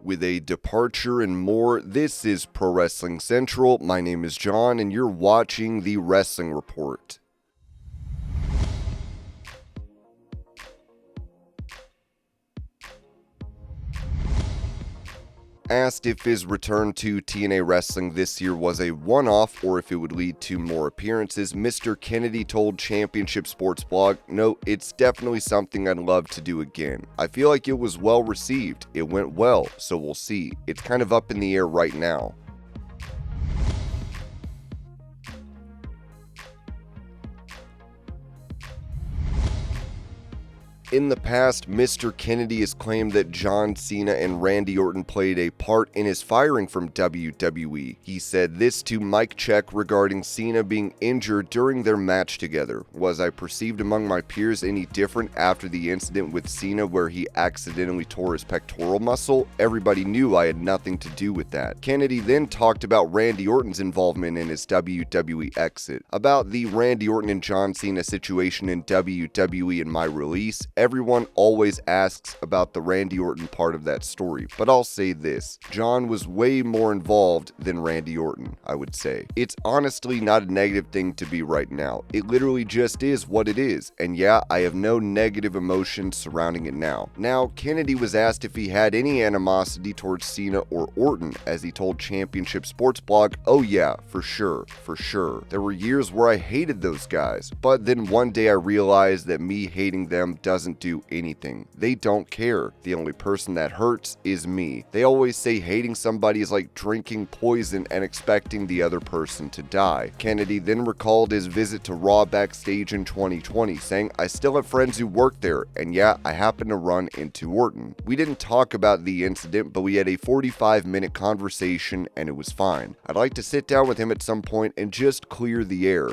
With a departure and more, this is Pro Wrestling Central. My name is John, and you're watching the Wrestling Report. Asked if his return to TNA Wrestling this year was a one-off or if it would lead to more appearances, Mr. Kennedy told Championship Sports Blog, "No, it's definitely something I'd love to do again. I feel like it was well received. It went well, so we'll see. It's kind of up in the air right now." In the past, Mr. Kennedy has claimed that John Cena and Randy Orton played a part in his firing from WWE. He said this to Mike Check regarding Cena being injured during their match together. "Was I perceived among my peers any different after the incident with Cena where he accidentally tore his pectoral muscle? Everybody knew I had nothing to do with that." Kennedy then talked about Randy Orton's involvement in his WWE exit. About the Randy Orton and John Cena situation in WWE in my release, everyone always asks about the Randy Orton part of that story, but I'll say this: John was way more involved than Randy Orton, I would say. It's honestly not a negative thing to be right now. It literally just is what it is, and yeah, I have no negative emotions surrounding it now. Now, Kennedy was asked if he had any animosity towards Cena or Orton, as he told Championship Sports Blog, "Oh yeah, for sure. There were years where I hated those guys, but then one day I realized that me hating them doesn't do anything. They don't care. The only person that hurts is me. They always say hating somebody is like drinking poison and expecting the other person to die." Kennedy then recalled his visit to Raw backstage in 2020, saying, "I still have friends who work there, and yeah, I happened to run into Orton. We didn't talk about the incident, but we had a 45-minute conversation and it was fine. I'd like to sit down with him at some point and just clear the air."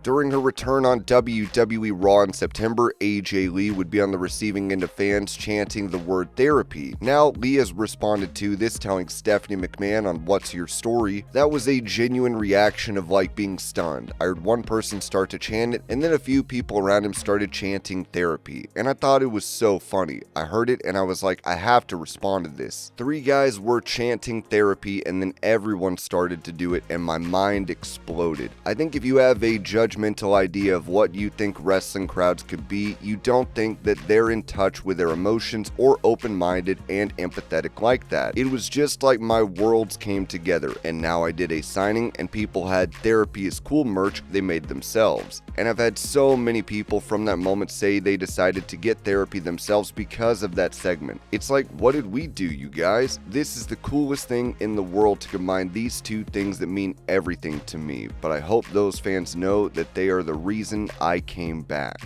During her return on WWE Raw in September, AJ Lee would be on the receiving end of fans chanting the word therapy. Now, Lee has responded to this, telling Stephanie McMahon on What's Your Story, "That was a genuine reaction of like being stunned. I heard one person start to chant it, and then a few people around him started chanting therapy, and I thought it was so funny. I heard it and I was like, I have to respond to this. 3 guys were chanting therapy and then everyone started to do it and my mind exploded. I think if you have a judgmental idea of what you think wrestling crowds could be, you don't think that they're in touch with their emotions or open-minded and empathetic like that. It was just like my worlds came together, and now I did a signing and people had therapy is cool merch they made themselves. And I've had so many people from that moment say they decided to get therapy themselves because of that segment. It's like, what did we do, you guys? This is the coolest thing in the world to combine these two things that mean everything to me, but I hope those fans know that they are the reason I came back."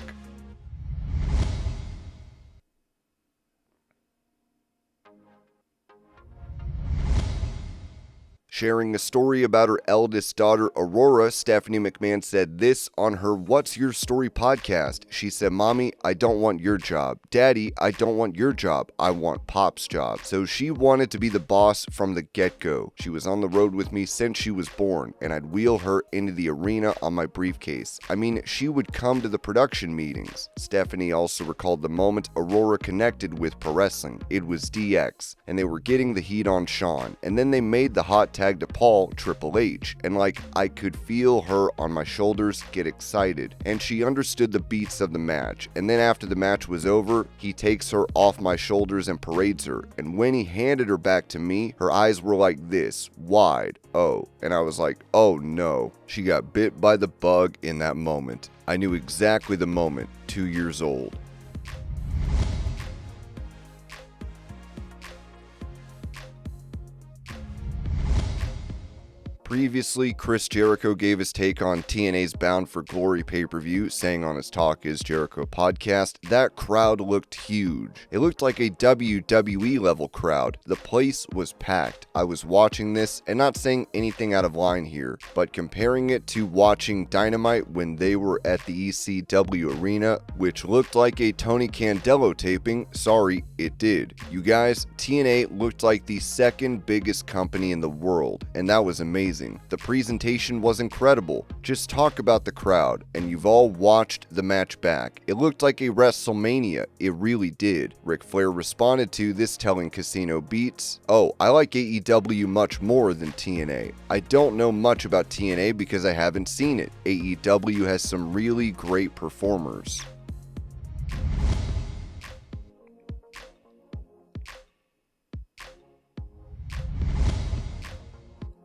Sharing a story about her eldest daughter, Aurora, Stephanie McMahon said this on her What's Your Story podcast. She said, "Mommy, I don't want your job. Daddy, I don't want your job. I want Pop's job." So she wanted to be the boss from the get-go. "She was on the road with me since she was born, and I'd wheel her into the arena on my briefcase. I mean, she would come to the production meetings." Stephanie also recalled the moment Aurora connected with pro wrestling. It was DX, and they were getting the heat on Shawn, and then they made the hot tag to Paul, Triple H, and like I could feel her on my shoulders get excited, and she understood the beats of the match. And then after the match was over, he takes her off my shoulders and parades her, and when he handed her back to me, her eyes were like this, wide, and I was like, oh no. She got bit by the bug in that moment. I knew exactly the moment, 2 years old. Previously, Chris Jericho gave his take on TNA's Bound for Glory pay-per-view, saying on his Talk is Jericho podcast, "That crowd looked huge. It looked like a WWE level crowd. The place was packed. I was watching this, and not saying anything out of line here, but comparing it to watching Dynamite when they were at the ECW arena, which looked like a Tony Candello taping, sorry, it did. You guys, TNA looked like the second biggest company in the world, and that was amazing. amazing. The presentation was incredible. Just talk about the crowd, and you've all watched the match back. It looked like a WrestleMania. It really did. Ric Flair responded to this, telling Casino Beats, "Oh, I like AEW much more than TNA. I don't know much about TNA because I haven't seen it. AEW has some really great performers."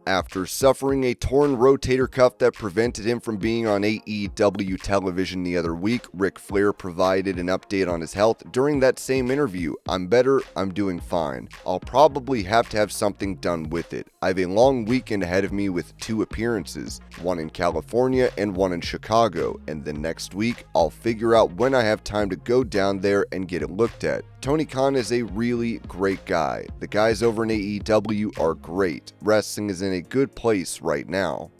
After suffering a torn rotator cuff that prevented him from being on AEW television the other week, Ric Flair provided an update on his health during that same interview. "I'm better, I'm doing fine. I'll probably have to have something done with it. I have a long weekend ahead of me with 2 appearances, one in California and one in Chicago, and then next week I'll figure out when I have time to go down there and get it looked at." Tony Khan is a really great guy. The guys over in AEW are great. Wrestling is in a good place right now.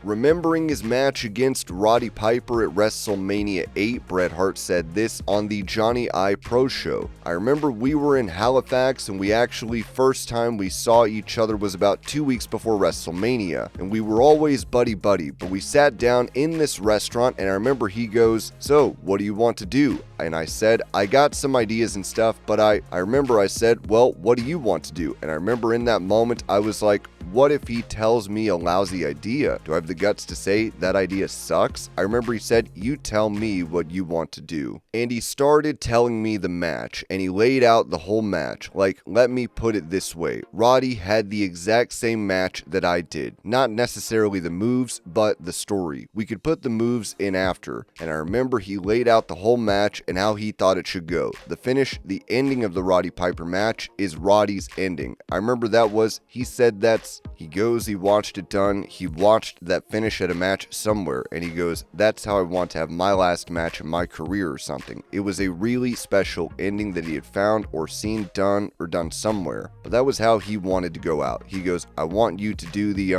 Remembering his match against Roddy Piper at WrestleMania 8, Bret Hart said this on the Johnny I Pro Show. "I remember we were in Halifax and we actually first time we saw each other was about 2 weeks before WrestleMania, and we were always buddy-buddy, but we sat down in this restaurant and I remember he goes, 'So, what do you want to do?' And I said, 'I got some ideas and stuff, but I remember I said, 'Well, what do you want to do?' And I remember in that moment I was like, what if he tells me a lousy idea? Do I have the guts to say that idea sucks?' I remember he said, 'You tell me what you want to do.' And he started telling me the match, and he laid out the whole match. Like, let me put it this way. Roddy had the exact same match that I did. Not necessarily the moves, but the story. We could put the moves in after. And I remember he laid out the whole match and how he thought it should go. The finish, the ending of the Roddy Piper match is Roddy's ending. I remember that was, he said he watched it done, he watched that finish at a match somewhere, and he goes, 'That's how I want to have my last match in my career,' or something. It was a really special ending that he had found or seen done or done somewhere, but that was how he wanted to go out. He goes, 'I want you to do the,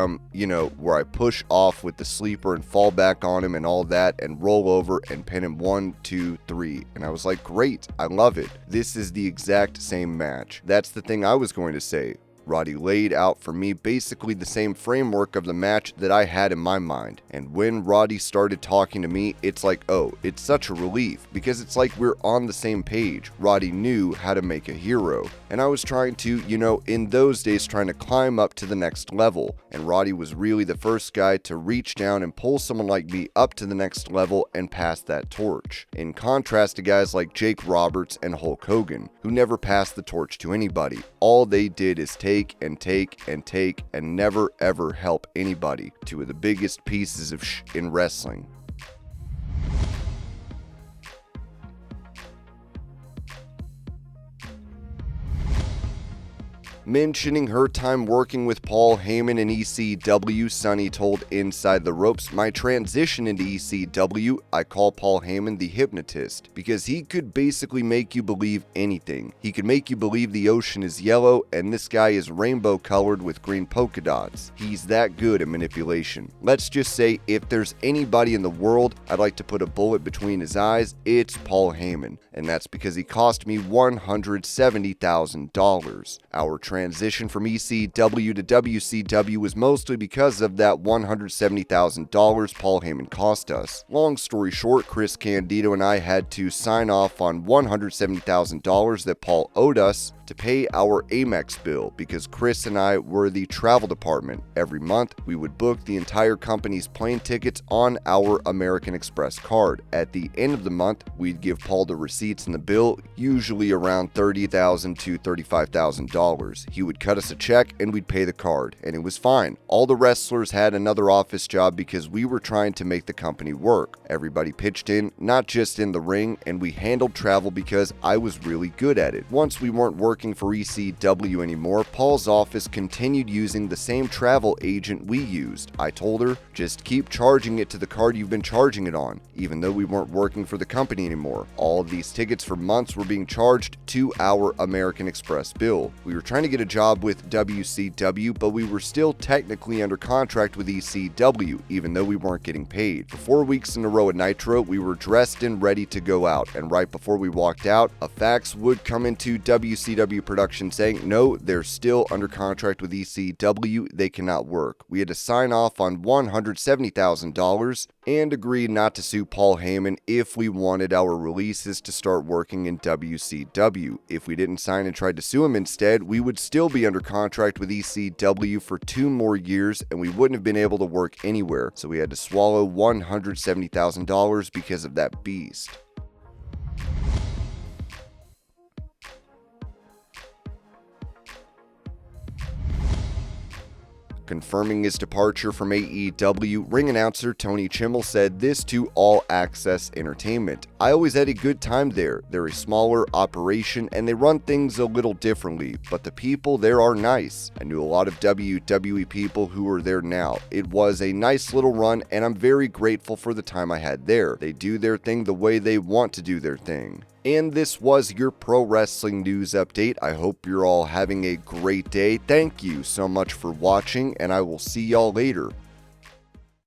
where I push off with the sleeper and fall back on him and all that and roll over and pin him 1, 2, 3. And I was like, great, I love it. This is the exact same match. That's the thing I was going to say. Roddy laid out for me basically the same framework of the match that I had in my mind. And when Roddy started talking to me, it's like, oh, it's such a relief because it's like we're on the same page. Roddy knew how to make a hero. And I was trying to, in those days, trying to climb up to the next level. And Roddy was really the first guy to reach down and pull someone like me up to the next level and pass that torch. In contrast to guys like Jake Roberts and Hulk Hogan, who never passed the torch to anybody. All they did is take and take and take and never ever help anybody. 2 of the biggest pieces of in wrestling. Mentioning her time working with Paul Heyman in ECW, Sunny told Inside the Ropes, "My transition into ECW, I call Paul Heyman the hypnotist, because he could basically make you believe anything. He could make you believe the ocean is yellow and this guy is rainbow colored with green polka dots. He's that good at manipulation. Let's just say if there's anybody in the world I'd like to put a bullet between his eyes, it's Paul Heyman. And that's because he cost me $170,000. Our transition from ECW to WCW was mostly because of that $170,000 Paul Heyman cost us. Long story short, Chris Candido and I had to sign off on $170,000 that Paul owed us to pay our Amex bill because Chris and I were the travel department. Every month, we would book the entire company's plane tickets on our American Express card. At the end of the month, we'd give Paul the receipts and the bill, usually around $30,000 to $35,000. He would cut us a check and we'd pay the card, and it was fine. All the wrestlers had another office job because we were trying to make the company work. Everybody pitched in, not just in the ring, and we handled travel because I was really good at it. Once we weren't working working for ECW anymore, Paul's office continued using the same travel agent we used. I told her, just keep charging it to the card you've been charging it on, even though we weren't working for the company anymore. All of these tickets for months were being charged to our American Express bill. We were trying to get a job with WCW, but we were still technically under contract with ECW, even though we weren't getting paid. For 4 weeks in a row at Nitro, we were dressed and ready to go out, and right before we walked out, a fax would come into WCW production saying, no, they're still under contract with ECW, they cannot work. We had to sign off on $170,000 and agree not to sue Paul Heyman if we wanted our releases to start working in WCW. If we didn't sign and tried to sue him instead, we would still be under contract with ECW for 2 more years and we wouldn't have been able to work anywhere, so we had to swallow $170,000 because of that beast. Confirming his departure from AEW, ring announcer Tony CHIMEL said this to All Access Entertainment. I always had a good time there. They're a smaller operation and they run things a little differently, but the people there are nice. I knew a lot of WWE people who are there now. It was a nice little run and I'm very grateful for the time I had there. They do their thing the way they want to do their thing. And this was your pro wrestling news update. I hope you're all having a great day. Thank you so much for watching, and I will see y'all later.